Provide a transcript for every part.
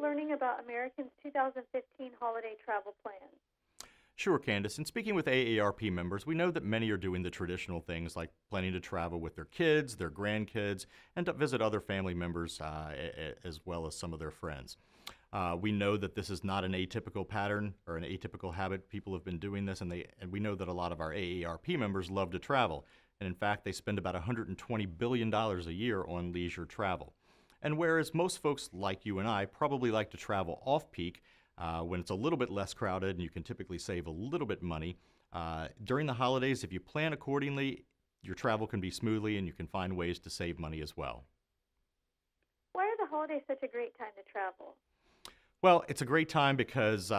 learning about Americans' 2015 holiday travel plans? Sure, Candace. In speaking with AARP members, we know that many are doing the traditional things like planning to travel with their kids, their grandkids, and to visit other family members as well as some of their friends. We know that this is not an atypical pattern or an atypical habit. People have been doing this, and we know that a lot of our AARP members love to travel. And in fact, they spend about $120 billion a year on leisure travel. And whereas most folks like you and I probably like to travel off-peak, when it's a little bit less crowded and you can typically save a little bit money. During the holidays, if you plan accordingly, your travel can be smoothly and you can find ways to save money as well. Why are the holidays such a great time to travel? Well, it's a great time because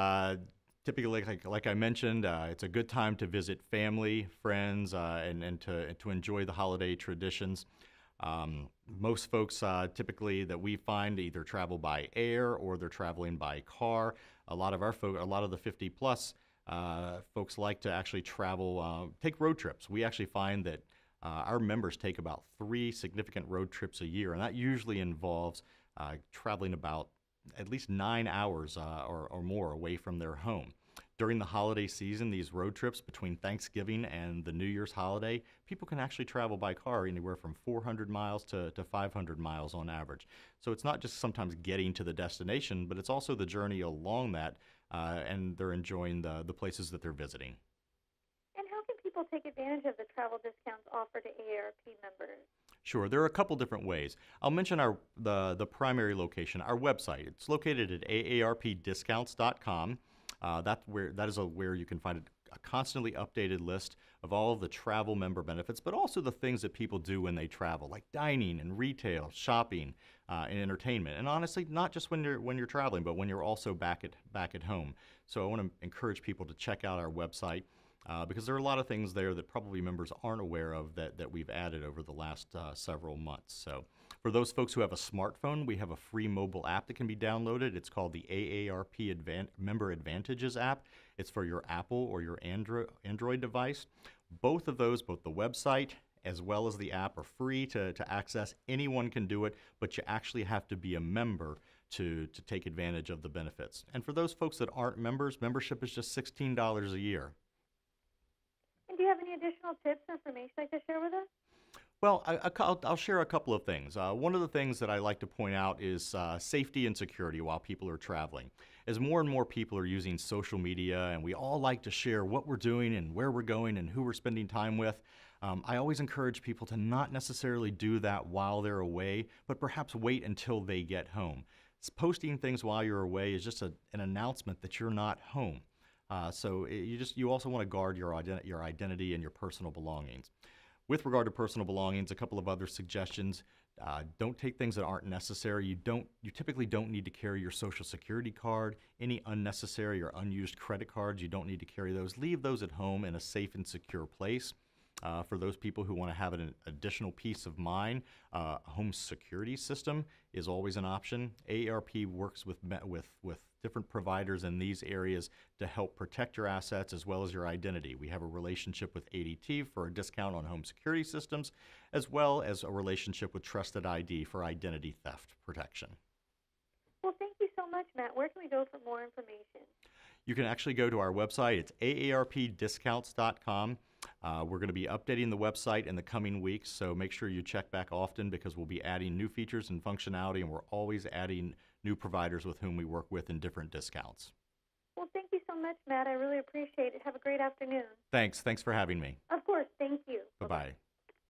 typically, like I mentioned, it's a good time to visit family, friends, and to enjoy the holiday traditions. Most folks typically that we find either travel by air or they're traveling by car. A lot of the 50 plus folks like to actually travel, take road trips. We actually find that our members take about 3 significant road trips a year, and that usually involves traveling about at least 9 hours or more away from their home. During the holiday season, these road trips between Thanksgiving and the New Year's holiday, people can actually travel by car anywhere from 400 miles to 500 miles on average. So it's not just sometimes getting to the destination, but it's also the journey along that, and they're enjoying the places that they're visiting. And how can people take advantage of the travel discounts offered to AARP members? Sure, there are a couple different ways. I'll mention the primary location, our website. It's located at aarpdiscounts.com. That is where you can find a constantly updated list of all of the travel member benefits, but also the things that people do when they travel, like dining and retail, shopping, and entertainment. And honestly, not just when you're traveling, but when you're also back at home. So I want to encourage people to check out our website. Because there are a lot of things there that probably members aren't aware of that we've added over the last several months. So for those folks who have a smartphone, we have a free mobile app that can be downloaded. It's called the AARP Member Advantages app. It's for your Apple or your Android device. Both of those, both the website as well as the app, are free to access. Anyone can do it, but you actually have to be a member to take advantage of the benefits. And for those folks that aren't members, membership is just $16 a year. And do you have any additional tips or information you'd like to share with us? Well, I'll share a couple of things. One of the things that I like to point out is safety and security while people are traveling. As more and more people are using social media and we all like to share what we're doing and where we're going and who we're spending time with, I always encourage people to not necessarily do that while they're away, but perhaps wait until they get home. Posting things while you're away is just an announcement that you're not home. So you also want to guard your identity and your personal belongings. With regard to personal belongings, a couple of other suggestions. Don't take things that aren't necessary. You typically don't need to carry your Social Security card. Any unnecessary or unused credit cards, you don't need to carry those. Leave those at home in a safe and secure place. For those people who want to have an additional peace of mind, a home security system is always an option. AARP works with different providers in these areas to help protect your assets as well as your identity. We have a relationship with ADT for a discount on home security systems, as well as a relationship with Trusted ID for identity theft protection. Well, thank you so much, Matt. Where can we go for more information? You can actually go to our website. It's aarpdiscounts.com. We're going to be updating the website in the coming weeks, so make sure you check back often because we'll be adding new features and functionality, and we're always adding new providers with whom we work with in different discounts. Well, thank you so much, Matt. I really appreciate it. Have a great afternoon. Thanks for having me. Of course. Thank you. Bye-bye.